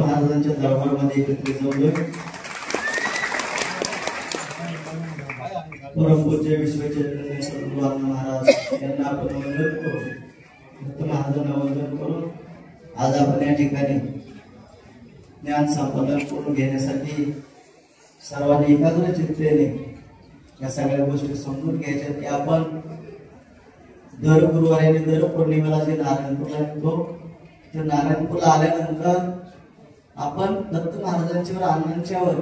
महाराजांच्या दरबारमध्ये एकत्रित जमलोय। परमपूज्य विश्वचैतन्य सद्गुरू महाराज यांना आपण वंदन करू, दत्त महाराजांना वंदन करून आज आपण या ठिकाणी ज्ञान संपादन करून घेण्यासाठी सर्वांनी एकाग्र चित्तेने या सगळ्या गोष्टी समजून घ्यायच्या की आपण दर गुरुवारी आणि दर पौर्णिमेला जे नारायणपूरला येतो ते नारायणपूरला आल्यानंतर आपण दत्त महाराजांच्यावर अण्णांच्यावर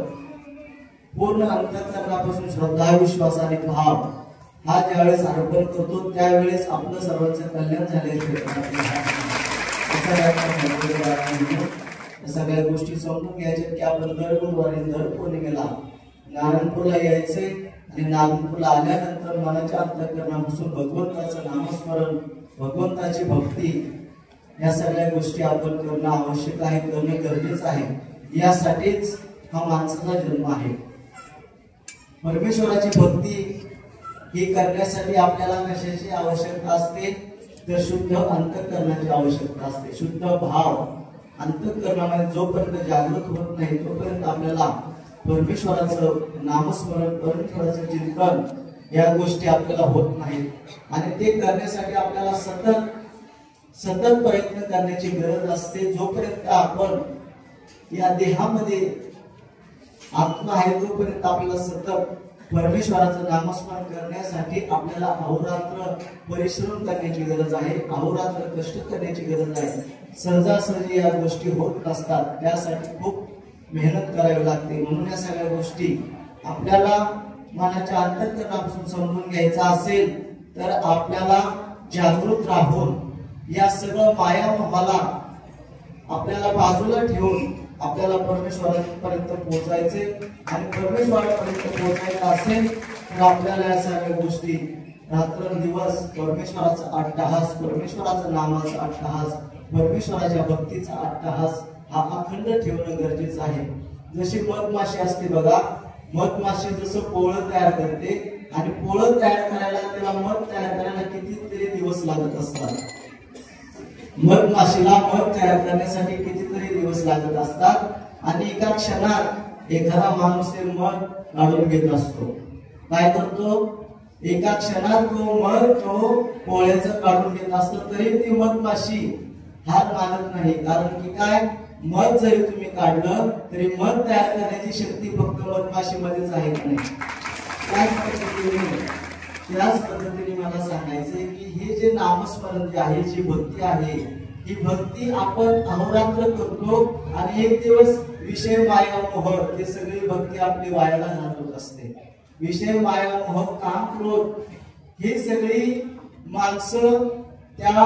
पूर्ण अंतःकरणापासून श्रद्धा विश्वास आणि भाव हा ज्यावेळेस अर्पण करतो त्यावेळेस आपलं सर्वांचं कल्याण झाले। सगळ्या गोष्टी समजून घ्यायच्या की आपण दर गुरुवारी दर पौर्णिमेला नारायणपूरला यायचे आणि नारायणपूरला आल्यानंतर मनाच्या अंतःकरणापासून भगवंताचं नामस्मरण, भगवंताची भक्ती या सगळ्या गोष्टी आपण करणं आवश्यक आहे, करणं गरजेचं आहे। यासाठीच हा माणसाचा जन्म आहे। परमेश्वराची भक्ती ही करण्यासाठी आपल्याला कशाची आवश्यकता असते तर शुद्ध अंतःकरणाची आवश्यकता असते। शुद्ध भाव अंतःकरणामध्ये जोपर्यंत जागृत होत नाही तोपर्यंत आपल्याला परमेश्वराचं नामस्मरण, परमेश्वराचं चिंतन या गोष्टी आपल्याला होत नाहीत आणि ते करण्यासाठी आपल्याला सतत प्रयत्न करण्याची गरज असते। जोपर्यंत आपण या देहामध्ये आत्मा आहे तोपर्यंत आपल्याला सतत परमेश्वराचं नामस्मरण करण्यासाठी आपल्याला अहोरात्र परिश्रम करण्याची गरज आहे, अहोरात्र कष्ट करण्याची गरज आहे. सहजासहजी या गोष्टी होत नसतात, त्यासाठी खूप मेहनत करावी लागते. म्हणून या सगळ्या गोष्टी आपल्याला मनाच्या अंतःकरणापासून समजून घ्यायचा असेल तर आपल्याला जागृत राहून या सगळं मायामोहाला आपल्याला बाजूला ठेवून आपल्याला परमेश्वरापर्यंत पोहोचायचे. आणि परमेश्वरापर्यंत पोहोचायचं असेल तर आपल्याला या सगळ्या गोष्टी रात्रंदिवस परमेश्वराचा अट्टहास, परमेश्वराचं नामाचा अट्टहास, परमेश्वराच्या भक्तीचा अट्टहास हा अखंड ठेवणं गरजेचं आहे. जशी मधमाशी असते बघा, मधमाशी जसं पोळं तयार करते आणि पोळं तयार करायला त्याला मध तयार करायला कितीतरी दिवस लागत असतात. मधमाशीला मध तयार करण्यासाठी कितीतरी दिवस लागत असतात आणि एका क्षणात एखादा माणूस ते मध काढून घेत असतो. काय करतो? एका क्षणात तो मध तो पोळ्याचं काढून घेत असतो. तरी ती मधमाशी हार मानत नाही, कारण की काय, मध जरी तुम्ही काढलं तरी मध तयार करण्याची शक्ती फक्त मधमाशीमध्येच आहे की नाही. त्याच पद्धतीने मला सांगायचंय की हे जे नामस्मरण जे आहे, जी भक्ती आहे, ही भक्ती आपण अहोरात्र करतो आणि एक दिवस विषय माया मोह हे सगळी भक्ती आपली वायाला घालत असते. विषय माया मोह काम क्रोध ही सगळी माणसं त्या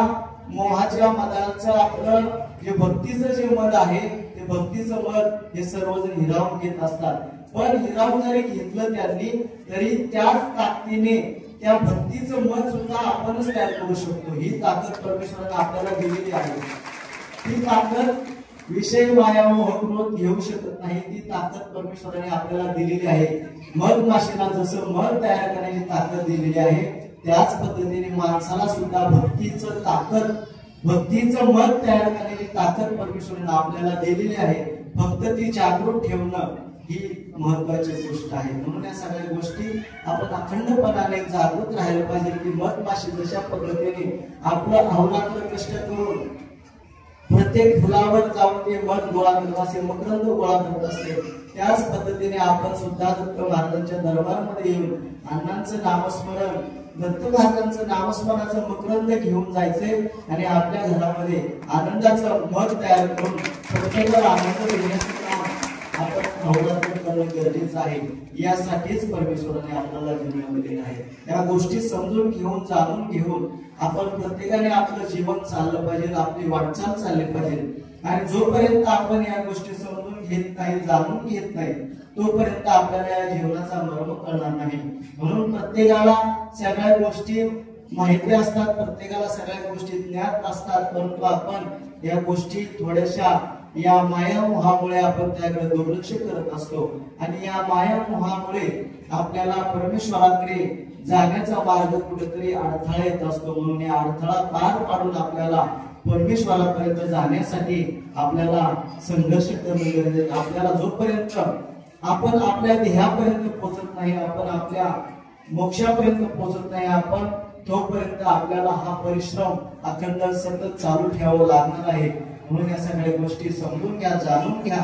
मोहाच्या मदाचं आपलं जे भक्तीचं जे मद आहे ते भक्तीचं मद हे सर्वजण हिरावून घेत असतात. पण हिरावून जरी घेतलं त्यांनी तरी त्याच ताकदीने त्या भक्तीचं मत सुद्धा आपणच तयार करू शकतो. ही ताकद परमेश्वराने आपल्याला दिलेली आहे. ही ताकद विषय माया मोह क्रोध घेऊ शकत नाही, ती ताकद परमेश्वराने आपल्याला दिलेली आहे. मधमाशीला जसं मध तयार करण्याची ताकद दिलेली आहे, त्याच पद्धतीने माणसाला सुद्धा भक्तीचं मध तयार करण्याची ताकद परमेश्वराने आपल्याला दिलेली आहे. फक्त ती जागृत ठेवणं ही महत्वाची गोष्ट आहे. म्हणून या सगळ्या गोष्टी आपण अखंडपणाने जागृत राहायला पाहिजे की मधमाशी जशा पद्धतीने आपलं अहोरात्र कष्ट करून प्रत्येक फुलावर जाऊन ते मध गोळा करत असते, मकरंद गोळा करत असते, त्याच पद्धतीने आपण सुद्धा दत्त महाराजांच्या दरबारमध्ये येऊन अण्णांचं नामस्मरण, दत्त महाराजांचं नामस्मरणाचं मकरंद घेऊन जायचे आणि आपल्या घरामध्ये आनंदाचं मध तयार करून प्रत्येकाला आनंद देण्याचं काम आपण अहोरात्र करणं गरजेचं आहे. यासाठीच परमेश्वराने आपल्याला जन्म दिलेला आहे. या गोष्टी समजून घेऊन, जाणून घेऊन आपण प्रत्येकाने आपलं जीवन चाललं पाहिजे, आपली वाटचाल चालली पाहिजे. आणि जोपर्यंत आपण या गोष्टी समजून घेत नाही, जाणून घेत नाही, तोपर्यंत आपल्याला या जीवनाचा मर्म कळणार नाही. म्हणून प्रत्येकाला सगळ्या गोष्टी माहिती असतात, प्रत्येकाला सगळ्या गोष्टी ज्ञात असतात, परंतु आपण या गोष्टी थोड्याशा या माया मोहामुळे आपण त्याकडे दुर्लक्ष करत असतो आणि या माया मोहामुळे आपल्याला परमेश्वराकडे जाण्याचा मार्ग कुठेतरी अडथळा येत असतो. म्हणून या अडथळा पार पाडून आपल्याला परमेश्वरापर्यंत जाण्यासाठी आपल्याला संघर्ष करणं गरजेचं. आपल्याला जोपर्यंत आपण आपल्या ध्येयापर्यंत पोहोचत नाही, आपण आपल्या मोक्षापर्यंत पोहोचत नाही, आपण तोपर्यंत आपल्याला हा परिश्रम अखंड सतत चालू ठेवावा लागणार आहे. म्हणून या सगळ्या गोष्टी समजून घ्या, जाणून घ्या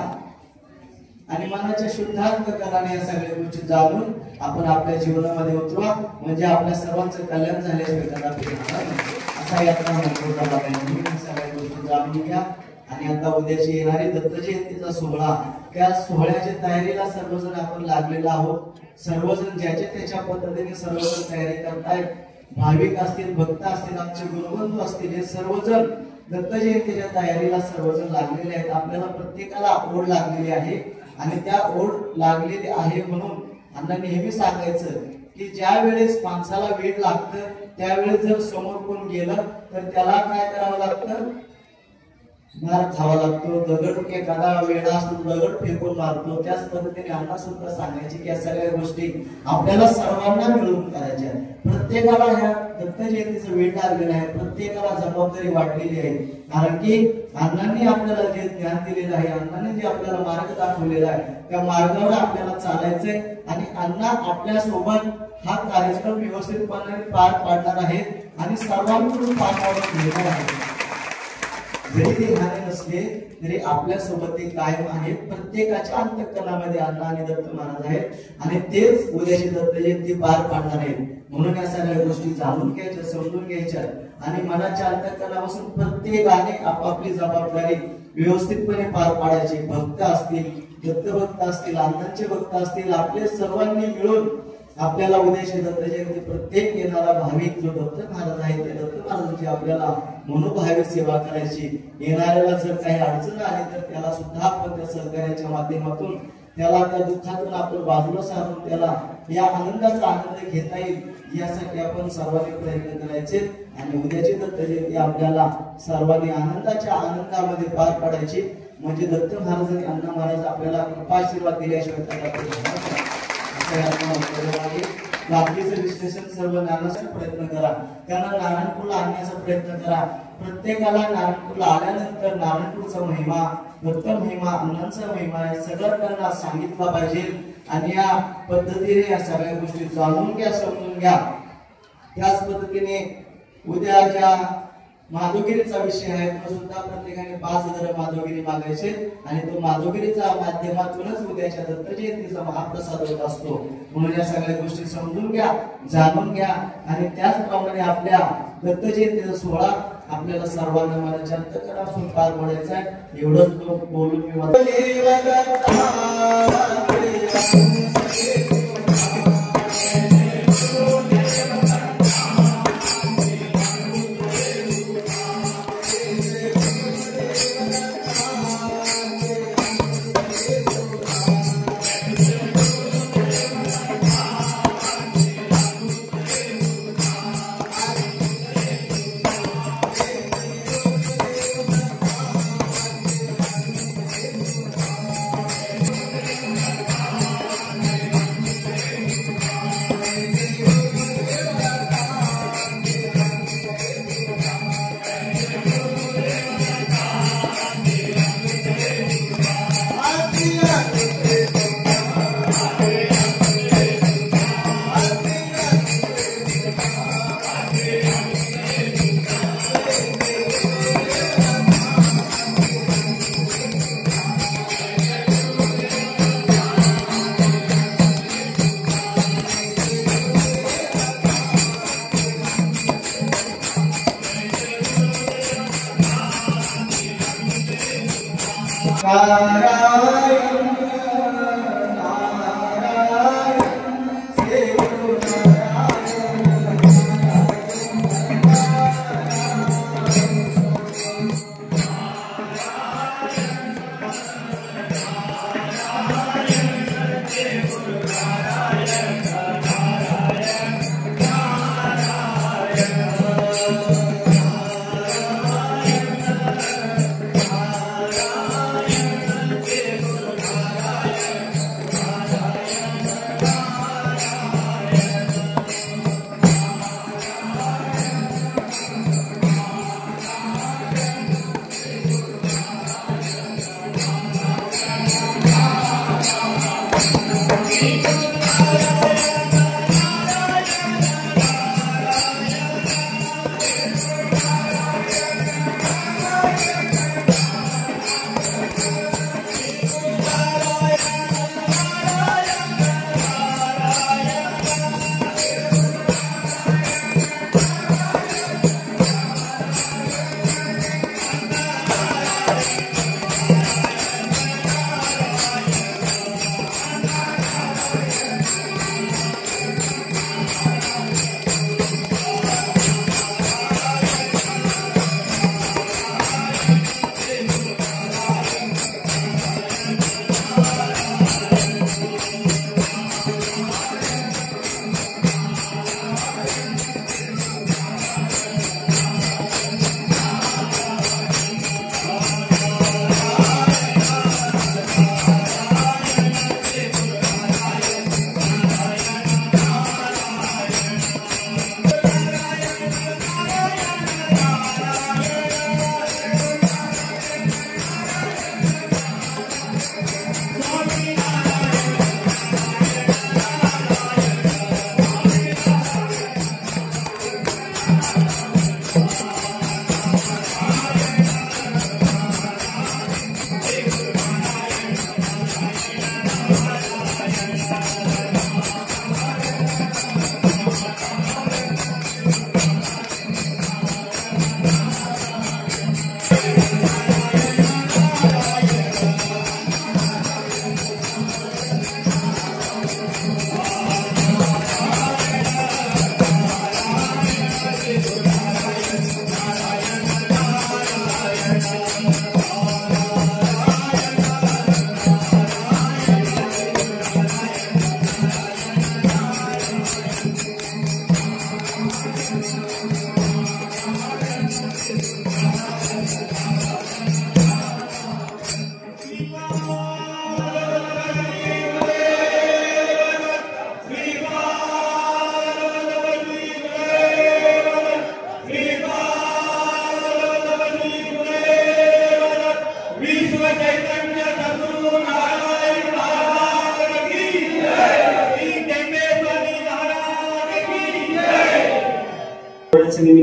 आणि मनाच्या शुद्धांतकरणाने या सगळ्या गोष्टी जाणून आपण आपल्या जीवनामध्ये उतरवा, म्हणजे आपल्या सर्वांचं कल्याण झाल्याशिवाय कदापि होणार नाही. असा यात्रा मंत्र सगळ्या गोष्टी जाणून घ्या. आणि आता उद्याची येणारी दत्त जयंतीचा सोहळा, त्या सोहळ्याच्या तयारीला सर्वजण आपण लागलेला आहोत. सर्वजण ज्याच्या त्याच्या पद्धतीने सर्वजण तयारी करतायत. भाविक असतील, भक्त असतील, आमचे गुरुबंधू असतील, हे सर्वजण दत्त जयंतीच्या तयारीला सर्वजण लागलेले आहेत. आपल्याला प्रत्येकाला ओढ लागलेली आहे आणि त्या ओढ लागलेली आहे म्हणून अण्णा नेहमी सांगायचं की ज्या वेळेस माणसाला वेळ लागतं त्यावेळेस जर समोर कोण गेलं तर त्याला काय करावं लागतं, मार खावा लागतो. दगड एखादा वेळा असतो दगड फेकून मारतो. त्याच पद्धतीने अण्णा सुद्धा सांगायचे की या सगळ्या गोष्टी आपल्याला सर्वांना मिळून करायच्या. प्रत्येकाला ह्या दत्त जयंतीचं वेळ लागलेलं आहे, प्रत्येकाला जबाबदारी वाटलेली आहे. कारण की अण्णांनी आपल्याला जे ज्ञान दिलेलं आहे, अण्णांनी जे आपल्याला मार्ग दाखवलेला आहे, त्या मार्गावर आपल्याला चालायचंय आणि अण्णा आपल्या सोबत हा कार्यक्रम व्यवस्थितपणे पार पाडणार आहेत आणि सर्वांकडून पार पाडून घेणार आहेत. जरी ते लहान नसले तरी आपल्या सोबत ते कायम आहेत. प्रत्येकाच्या अंतःकरणामध्ये अण्णा आणि दत्त महाराज आहेत आणि तेच उद्याची दत्त जयंती पार पाडणार आहेत. म्हणून या सगळ्या गोष्टी जाणून घ्यायच्या, समजून घ्यायच्या आणि मनाच्या अंतःकरणापासून प्रत्येकाने आपापली जबाबदारी व्यवस्थितपणे पार पाडायची. भक्त असतील, दत्त भक्त असतील, अण्णांचे भक्त असतील, आपले सर्वांनी मिळून आपल्याला उद्याची दत्त जयंती प्रत्येक येणारा भाविक जो दत्त महाराज आहे त्या दत्त महाराजांची आपल्याला मनोभावे सेवा करायची. येणाऱ्याला जर काही अडचण आली तर त्याला सुद्धा आपण त्या सहकार्याच्या माध्यमातून त्याला त्या दुःखातून आपण बाजूला सारून त्याला या आनंदाचा आनंद घेता येईल यासाठी आपण सर्वांनी प्रयत्न करायचे आणि उद्याची दत्त जयंती आपल्याला सर्वांनी आनंदाच्या आनंदामध्ये पार पाडायची. म्हणजे दत्त महाराज आणि अण्णा महाराज आपल्याला कृपाशीर्वाद दिल्याशिवाय बाकीचं विश्लेषण सर्व नाण्याचा प्रयत्न करा, त्यांना नारायणपूरला आणण्याचा प्रयत्न करा. प्रत्येकाला नारायणपूरला आल्यानंतर नारायणपूरचा महिमा, दत्त महिमा, अण्णांचा महिमा हे सगळं त्यांना सांगितलं पाहिजे आणि या पद्धतीने या सगळ्या गोष्टी जाणून घ्या, समजून घ्या. त्याच पद्धतीने उद्या ज्या माधवगिरीचा विषय आहे तो सुद्धा प्रत्येकाने 5,000 माधवगिरी मागायचे आणि तो माधवगिरीच्या माध्यमातूनच उद्याच्या दत्त जयंतीचा महाप्रसाद होत असतो. म्हणून या सगळ्या गोष्टी समजून घ्या, जाणून घ्या आणि त्याचप्रमाणे आपल्या दत्त जयंतीचा सोहळा आपल्याला सर्वांना मनाच्या अंतःकरणापासून पार पाडायचा आहे. एवढंच बोलून मी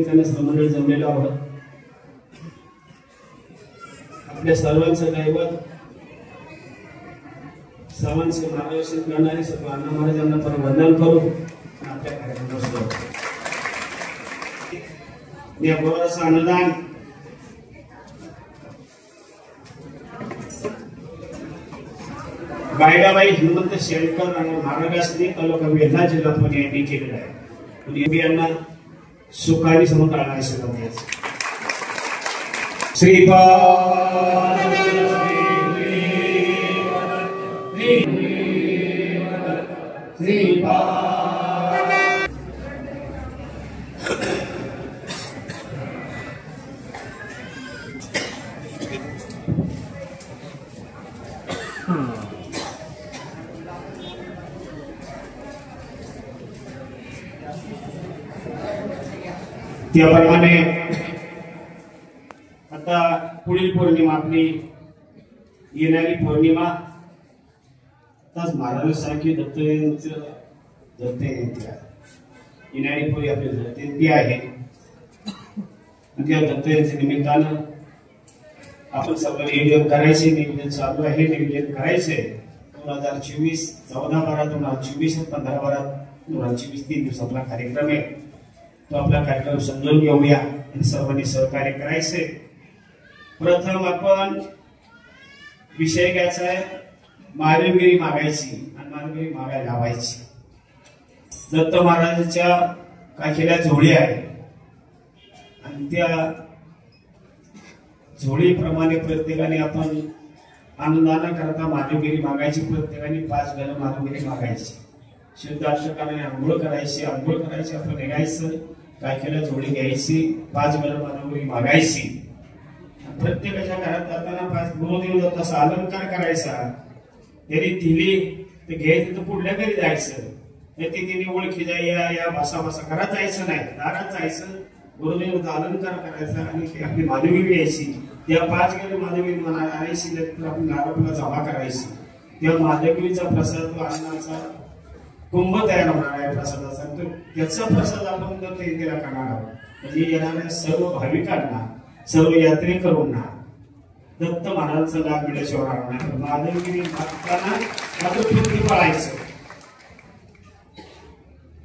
निमित्ताने सर्वमंडळी जमलेलो आहोत. आपल्या सर्वांचं दैवत सर्वांचे मार्गदर्शन करणारे सर्व अण्णा महाराजांना पण वंदन करू आपल्या कार्यक्रमात सुरुवात. या बोराचं अनुदान गायडाबाई हिमंत शेळकर आणि महाराष्ट्रीय तालुका वेल्हा जिल्हा पुणे यांनी केलेला आहे. पुणे यांना सुखाने समोर आणणारे श्रीपाद त्याप्रमाणे आता पुढील पौर्णिमा आपली येणारी पौर्णिमा आताच महाराजांसारखी दत्त जयंती आहे. येणारी पुढे आपली दत्त जयंती आहे. त्या दत्त जयंती निमित्तानं आपण सर्व नियोजन करायचे. नियोजन चालू आहे. नियोजन करायचे 2024 14/12 2024 15/12 2024 3 दिवस आपला कार्यक्रम आहे. तो आपला कार्यक्रम समजून घेऊया आणि सर्वांनी सहकार्य करायचे. प्रथम आपण विषय घ्यायचा आहे महादेवगिरी मागायची आणि महादेवगिरी मागायला लावायची. दत्त महाराजांच्या काखेला झोळी आहे आणि त्या झोळीप्रमाणे प्रत्येकाने आपण आनंदानं करता महादेवगिरी मागायची. प्रत्येकाने 5 घरं महादेवगिरी मागायची. शुद्ध अष्टकाने आंघोळ करायची. आंघोळ करायची आपण निघायचं. काखेला झोळी घ्यायची. 5 घरं महादेवगिरी मागायची. प्रत्येकाच्या घरात जाताना 5 गुरुदेव दत्ताचा अलंकार करायचा. त्यांनी दिली ते घ्यायचं तर पुढल्या घरी जायचं. नाही ते तिने ओळखी जाय या बसा घरात जायचं नाही. दारात जायचं. गुरुदेवाचा अलंकार करायचा आणि ती आपली महादेवगिरी घ्यायची. त्या 5 घरी महादेवगिरी आणायची. आपण गावाला जमा करायची. त्या महादेवगिरीचा प्रसाद अन्नाचा कुंभ तयार होणार आहे प्रसादाचा. त्याचा प्रसाद आपण दत्त जयंतीला करणार आहोत. म्हणजे येणाऱ्या सर्व भाविकांना सर्व यात्रेकरूंना दत्त महाराजांचा लाभ मिळाल्याशिवाय राहणार नाही. महादेवगिरी मागताना मात्र पूर्वी पळायचं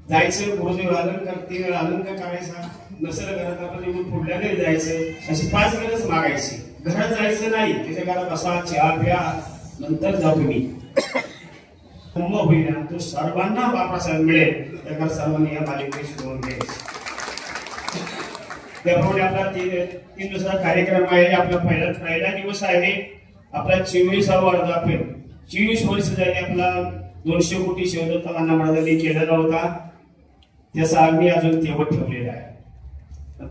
जायचं. गुरुदेव अलंकार 3 वेळा अलंकार करायचा. नसेल घरात आपण येऊन पुढल्या घरी जायचं. अशी 5 घरच मागायची. घरात जायचं नाही. त्याच्या घरात बसा चहा प्या नंतर जा तुम्ही. कुंभ होईल तो सर्वांना महाप्रसाद मिळेल. त्याकर सर्वांनी या मालिकेशी नोंद घ्यायची. त्याप्रमाणे आपला 3 दिवसाचा कार्यक्रम आहे. आपला पहिला दिवस आहे आपला 24वा वर्धापन. 24 वर्ष झाली आपला 200 कोटी शिवदत्त अण्णा महाराजांनी केलेला होता. त्याचा अग्नी अजून तेवढ ठेवलेला आहे.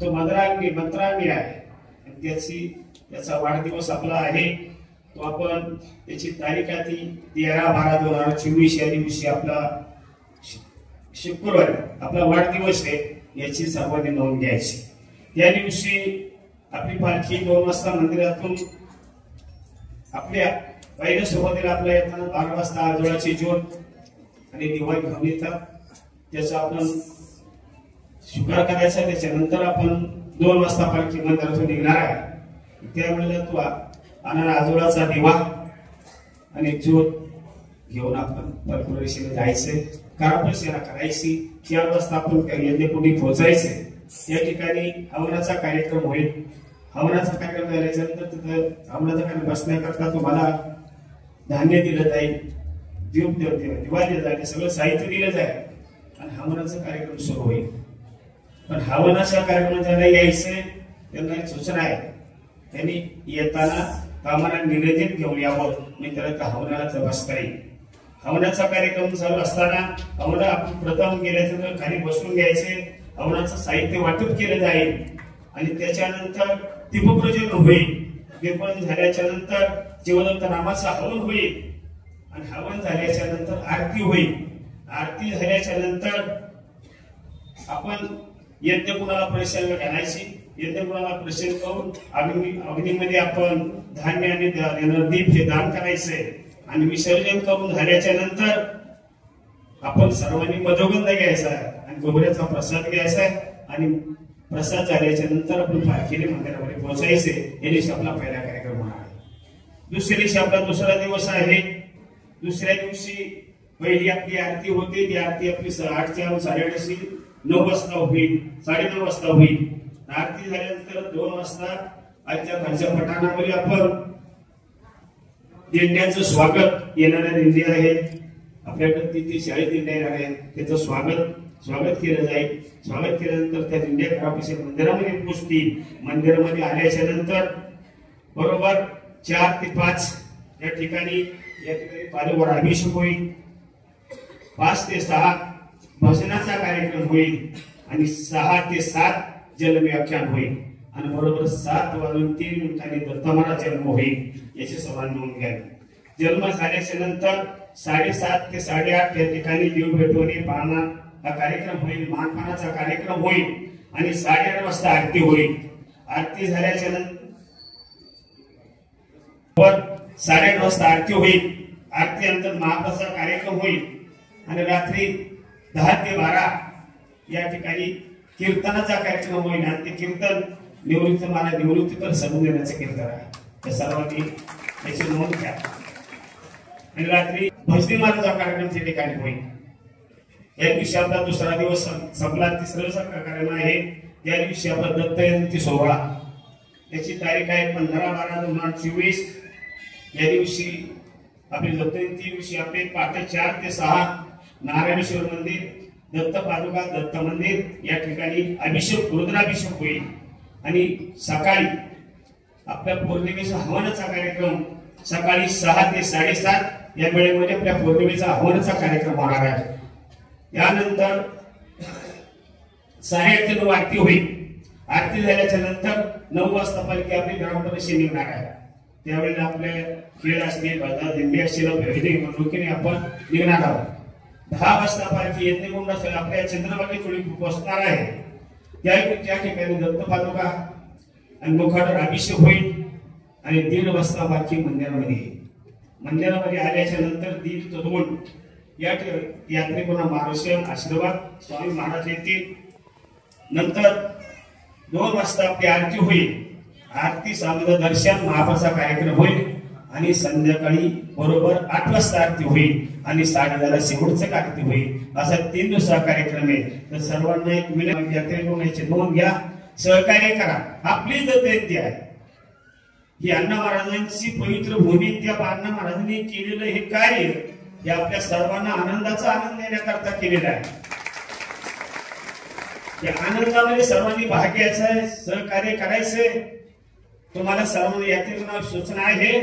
तो मंत्राग्नी आहे. त्याचा वाढदिवस आपला आहे. तो आपण त्याची तारीख आहे ती 13/12/2024 या दिवशी आपला शुक्रवारी आपला वाढदिवस आहे. याची सर्वांनी नोंद घ्यायची. त्या दिवशी आपली पालखी 2 वाजता मंदिरातून आपल्या पहिल्या सुरुवातीला आपल्या येताना 12 वाजता आजोळाची ज्योत आणि दिवा घेऊन येतात. त्याचा आपण स्वीकार करायचा. त्याच्यानंतर आपण 2 वाजता पालखी मंदिरातून निघणार आहे. त्यावेळेला तो आजोळाचा दिवा आणि ज्योत घेऊन आपण परपुरेशीला जायचे. करापरीक्षेला करायची. 4 वाजता आपण यज्ञकुंडी पोहोचायचे. या ठिकाणी हवनाचा कार्यक्रम होईल. हवनाचा कार्यक्रम झाल्याच्या नंतर तिथं हवनाचा कार्यक्रम बसण्याकरता तुम्हाला धान्य दिलं जाईल. दिवा दिला जाईल. सगळं साहित्य दिलं जाईल आणि हवनाचा कार्यक्रम सुरू होईल. पण हवनाच्या कार्यक्रमात ज्यांना यायचंय त्यांना एक सूचना आहे. त्यांनी येताना कामाला निवेदन घेऊन यावं. मित्रांनो हवनाला बसता येईल. हवनाचा कार्यक्रम चालू असताना हवना आपण प्रथम गेल्यानंतर खाली बसून घ्यायचे. हवनाचं साहित्य वाटप केलं जाईल आणि त्याच्यानंतर दीपप्रज्वलन होईल. दीपप्रज्वलन झाल्याच्या नंतर जीवदत्त नामाचा हवन होईल आणि हवन झाल्याच्या नंतर आरती होईल. आरती झाल्याच्या नंतर आपण यज्ञकुंडाला प्रवेश घालायची. यज्ञकुंडाला प्रवेश करून अग्नीमध्ये आपण धान्य आणि दीप हे दान करायचंय आणि विसर्जन करून झाल्याच्या नंतर आपण सर्वांनी मधोगंध घ्यायचा आहे आणि गोबऱ्याचा प्रसाद घ्यायचा आहे आणि प्रसाद झाल्याच्या नंतर आपण पालखीने मंदिरामध्ये पोहोचायचे. या दिवशी आपला पहिला कार्यक्रम होणार आहे. दुसऱ्या दिवशी आपला दुसरा दिवस आहे. दुसऱ्या दिवशी पहिली आपली आरती होते. ती आरती आपली 8च्या 8:30 9 वाजता होईल, 9:30 वाजता होईल. आरती झाल्यानंतर 2 वाजता आजच्या खालच्या पटाणामध्ये आपण दिंड्यांचं स्वागत, येणाऱ्या दिंड्या आहेत आपल्याकडे 30-40 दिंड्या येणार आहेत, त्याचं स्वागत केलं जाईल. स्वागत केल्यानंतर त्या दिंड्या घरापाशी मंदिरामध्ये पोहोचतील. मंदिरामध्ये आल्याच्या नंतर बरोबर 4 ते 5 या ठिकाणी पालखीवर अभिषेक होईल. 5 ते 6 भजनाचा कार्यक्रम होईल आणि 6 ते 7 जलव्याख्यान होईल आणि बरोबर 7:03 दत्त महाराज जन्म होईल. याची सर्वांनी नोंद घ्यावी. जन्म झाल्याच्या नंतर 7:30 ते 8:30 या ठिकाणी देव भेटवणे पाहणा हा कार्यक्रम होईल. मानपानाचा कार्यक्रम होईल आणि 8:30 वाजता आरती होईल. आरती झाल्याच्या नंतर 8:30 वाजता आरती होईल. आरती नंतर महाप्रसाद कार्यक्रम होईल आणि रात्री 10 ते 12 या ठिकाणी कीर्तनाचा कार्यक्रम होईल आणि ते कीर्तन निवृत्तीपर समूह देण्याचं कीर्तन आहे. त्या सर्वांनी याची नोंद घ्या. आणि रात्री भजनी महाराजाचा कार्यक्रम त्या ठिकाणी होईल. या दिवशी आपला दुसरा दिवस संपला. तिसरा कार्यक्रम आहे या दिवशी आपला दत्त जयंती सोहळा. याची तारीख आहे 15/12/2024. या दिवशी आपली दत्त जयंती दिवशी आपले पहाटे 4 ते 6 नारायणेश्वर मंदिर, दत्त पादुका, दत्त मंदिर या ठिकाणी अभिषेक, रुद्राभिषेक होईल आणि सकाळी आपल्या पौर्णिमेचा हवनाचा कार्यक्रम सकाळी 6 ते 7:30 या वेळेमध्ये आपल्या पौर्णिमेचा हवनाचा कार्यक्रम होणार आहे. यानंतर 8:30 ते 9 आरती होईल. आरती झाल्याच्या नंतर 9 वाजता पालखी आपली ग्रामपंचायत निघणार आहे. त्यावेळेला आपले खेळ असतील, बाजार दिंडी असतील, विविध मिरवणुकीने आपण निघणार आहोत. 10 वाजता पालखी यज्ञकुंड असेल आपल्या चंद्रभागी चोळी पोहोचणार आहे. त्या ठिकाणी दत्त पादुका आणि मुखावर अभिषेक होईल आणि 1:30 वाजता पालखी मंदिरामध्ये येईल. मंदिरामध्ये आल्याच्या नंतर 1:30 ते 2 या यात्रेकरूंना मार्गदर्शन आशीर्वाद स्वामी महाराज येतील. नंतर 2 वाजता आपली आरती होईल. आरती सामुदायिक दर्शन महाप्रसाद कार्यक्रम होईल आणि संध्याकाळी बरोबर 8 वाजता आरती होईल आणि 10:30 शेवटचं आरती होईल. असा 3 दिवसाचा कार्यक्रम आहे. तर सर्वांना एक विनंती, यात्रेकरून याची नोंद घ्या, सहकार्य करा. आपली दत्त जयंती आहे ही अण्णा महाराजांची पवित्र भूमी. त्या अण्णा महाराजांनी केलेलं हे कार्य हे आपल्या सर्वांना आनंदाचा आनंद देण्याकरता केलेला आहे. या आनंदामध्ये सर्वांनी भाग घ्यायचा आहे, सहकार्य करायचंय. तुम्हाला सर्वांना यात्रेकरूंना सूचना आहे,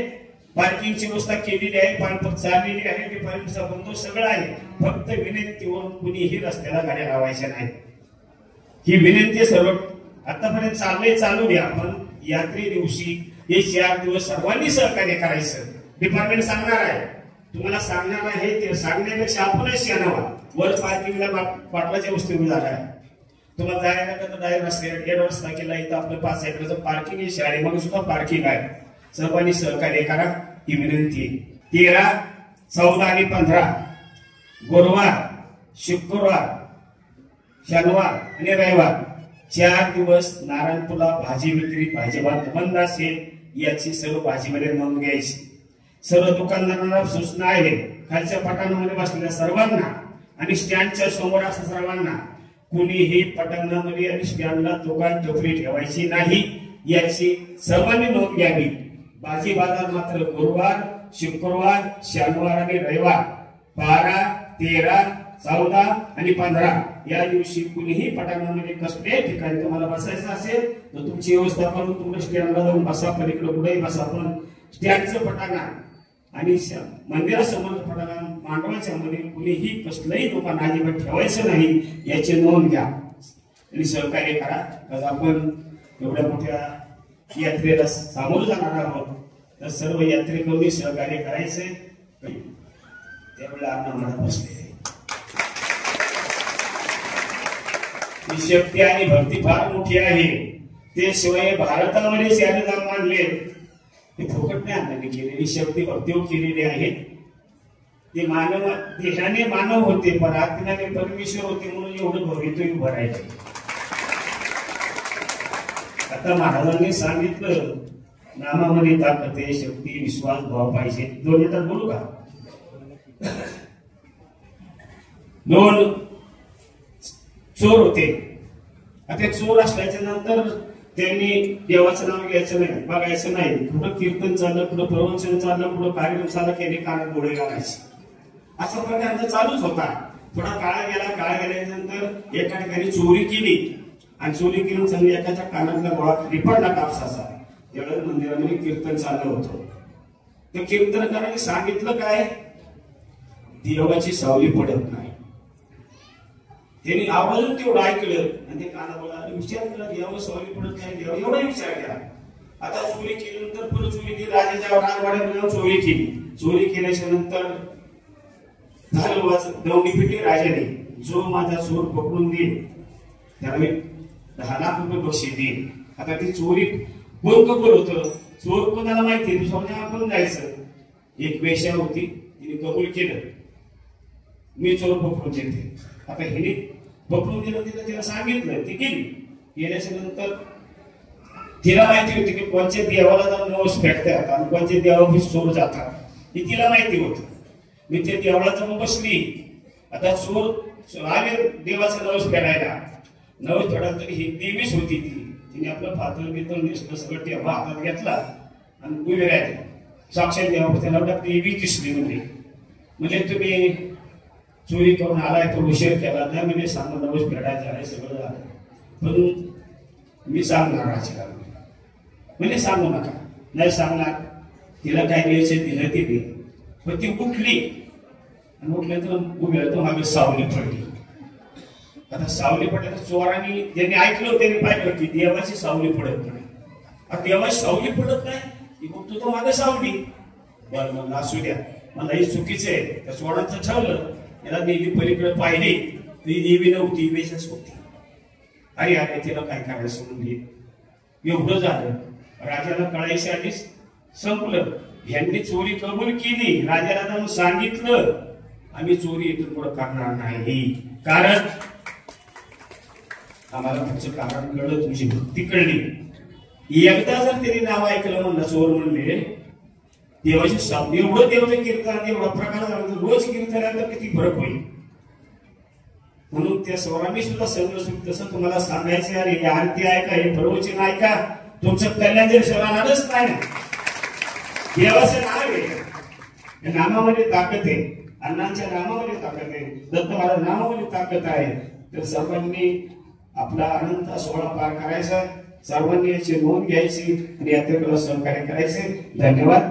पार्किंगची व्यवस्था केलेली आहे, पाणपत चाललेली आहे, डिपार्टमेंटचा बंदोबस्त सगळं आहे. फक्त विनंतीवरून कुणीही रस्त्याला गाड्या लावायच्या नाही. ही विनंती सर्व आतापर्यंत चालू द्या. पण यात्रे दिवशी हे 4 दिवस सर्वांनी सहकार्य करायचं. डिपार्टमेंट सांगणार आहे, तुम्हाला सांगणार आहे, ते सांगण्यापेक्षा आपणच शिकणार. वर पार्किंगला पाटलाच्या वस्तू उभी झाला आहे. तुम्हाला जायला तर डायरेक्ट रस्ते 1.5 वाजता केला. इथं आपलं 5 एकराचं पार्किंग आहे, शाळेमध्ये सुद्धा पार्किंग आहे. सर्वांनी सहकार्य करा ही विनंती. 13, 14 आणि 15 गुरुवार, शुक्रवार, शनिवार आणि रविवार 4 दिवस नारायणपूरला भाजी विक्री, भाजीपाला बंद असेल. याची सर्व भाजीमध्ये नोंद घ्यायची. सर्व दुकानदारांना सूचना आहे, खालच्या पटांगणामध्ये बसलेल्या सर्वांना आणि स्टँडच्या समोर असं सर्वांना कुणीही पटांगणामध्ये आणि स्टँडला दुकान टोपली ठेवायची नाही. याची सर्वांनी नोंद घ्यावी. भाजी बाजार मात्र गुरुवार, शुक्रवार, शनिवार आणि रविवार 12, 13, 14 आणि 15 या दिवशी कुणीही पटांगणामध्ये कसल्याही ठिकाणी तुम्हाला बसायचं असेल तर तुमची व्यवस्था करून तुम्ही स्टँडला जाऊन बसा. पलीकडे कुठेही बसा. पण स्टँडचं पटांगण आणि मंदिरासमोर पटांगण मांडवाच्या मध्ये कुणीही कसलंही दुकान अजिबात ठेवायचं नाही. याची नोंद घ्या आणि सहकार्य करा. आपण एवढ्या मोठ्या यात्रेला सामोरं जाणार आहोत तर सर्व यात्रेकरूंनी सहकार्य करायचंय. त्यावेळेला अण्णा महाराज बसले. ही शक्ती आणि भक्ती फार मोठी आहे. ते शिवाय भारतामध्ये याने नाम मानले ते फुकट नाही अण्णांनी केलेली शक्ती भक्ती केलेली आहे. ते मानव देहाने मानव होते पण आत्म्याने परमेश्वर होते म्हणून एवढं भवितव्य उभं राहिले. आता महाराजांनी सांगितलं नामामध्ये ताकद आहे, शक्ती, विश्वास, भाव पाहिजे. दोन येतात बोलू का? दोन चोर होते. आता चोर असल्याच्या नंतर त्यांनी देवाचं नाव घ्यायचं नाही, बघायचं नाही. कुठं कीर्तन चाललं, कुठं प्रवचन चाललं, कुठं कार्यक्रम चालला की कानात गोळे घालायचे. असा प्रकार चालूच होता. थोडा काळ गेल्यानंतर एका ठिकाणी चोरी केली आणि चोरी केली चांगली एकाच्या कानातला गोळा खाली पडला कापसाचा. तेवढ्या मंदिरामध्ये कीर्तन चाललं होतं. तर कीर्तनकारांनी सांगितलं काय, देवाची सावली पडत नाही. त्यांनी आवाजून तेवढं ऐकलं आणि ते कानाला विचार केला, देवा सावली पडत नाही, देवा एवढा विचार केला. आता चोरी केल्यानंतर परत चोरी केली, राजाच्या राजवाड्यात चोरी केली. चोरी केल्याच्या नंतर दौंडी पिटली राजाने. जो माझा चोर पकडून देईल त्याला मी 10 लाख रुपये बक्षीस देईल. आता ती चोरी कोण कबूल होतं, चोर कोणाला माहिती, करून जायचं. एक वेश्या होती, तिने कबूल केलं, मी चोर पकडून देते. आता हिने पकडून दिलं, तिला सांगितलं, ती गेली. गेल्याच्या नंतर तिला माहिती होती की कोणत्या देवाला जाऊन नवस फेडतात आणि कोणत्या देवाला चोर जातात, हे तिला माहिती होतं. मी ते देवळात जाऊन बसली. आता चोर आले देवाचा नवस फेडायला. नवस फेडायला तरी ही देवीच होती. तिने आपलं पातळ बितळ निसलं सगळं टेबा हातात घेतला आणि उभे राहिले. साक्षात देवा त्याला देवी दिसली. म्हणजे तुम्ही चोरी करून आलाय तो उशीर केला नाही, म्हणजे सांगा नवस फेडायचं आहे, सगळं झालं. पण मी सांगणार राजाला, म्हणजे सांगू नका. नाही सांगणार. तिला काय द्यायचं दिलं तिने. पण ती उठली आणि उठल्यानंतर उभी राहतो, मागे सावली पडली. आता सावली पडल्या तर चोरांनी ज्यांनी ऐकलं त्यांनी पाहिलं की देवाची सावली पडत नाही. आता देवाची सावली पडत नाही, ती बघतो तो मागे सावली. बरं मग असू द्या, मला हे चुकीचं आहे. त्या चोरांचं ठरलं. याला देवी पलीकडे पाहिली, ती देवी नव्हती, वेशच होती. अरे अरे तिला काय करायचं म्हणजे एवढं झालं. राजाला कळायच्या आधीच संपलं. यांनी चोरी कबूल केली. राजाला जाऊन सांगितलं, आम्ही चोरी इथून पुढे करणार नाही, कारण आम्हाला तुमचं कारण कळलं, तुमची भक्ती कळली. एकदा जर त्यांनी नाव ऐकलं म्हणलं, चोर म्हणले, देवाची सावली, एवढं देवाचं कीर्तन एवढा प्रकार झाला, रोज कीर्तनानंतर किती फरक होईल. म्हणून त्या चोरांनी सुद्धा सगळं तसं तुम्हाला सांगायचं. अरे आरती ऐका, हे प्रवचन ऐका, तुमचं कल्याण जर शहरात आलंच नाही. देवाचं नाव आहे, या नामामध्ये ताकद आहे. अण्णांच्या नामामध्ये ताकद आहे, दत्त महाराज नामामध्ये ताकद आहे. तर सर्वांनी आपला अनंत सोहळा पार करायचा, सर्वांनी याची नोंद घ्यायची आणि यात्रेला सहकार्य करायचे. धन्यवाद.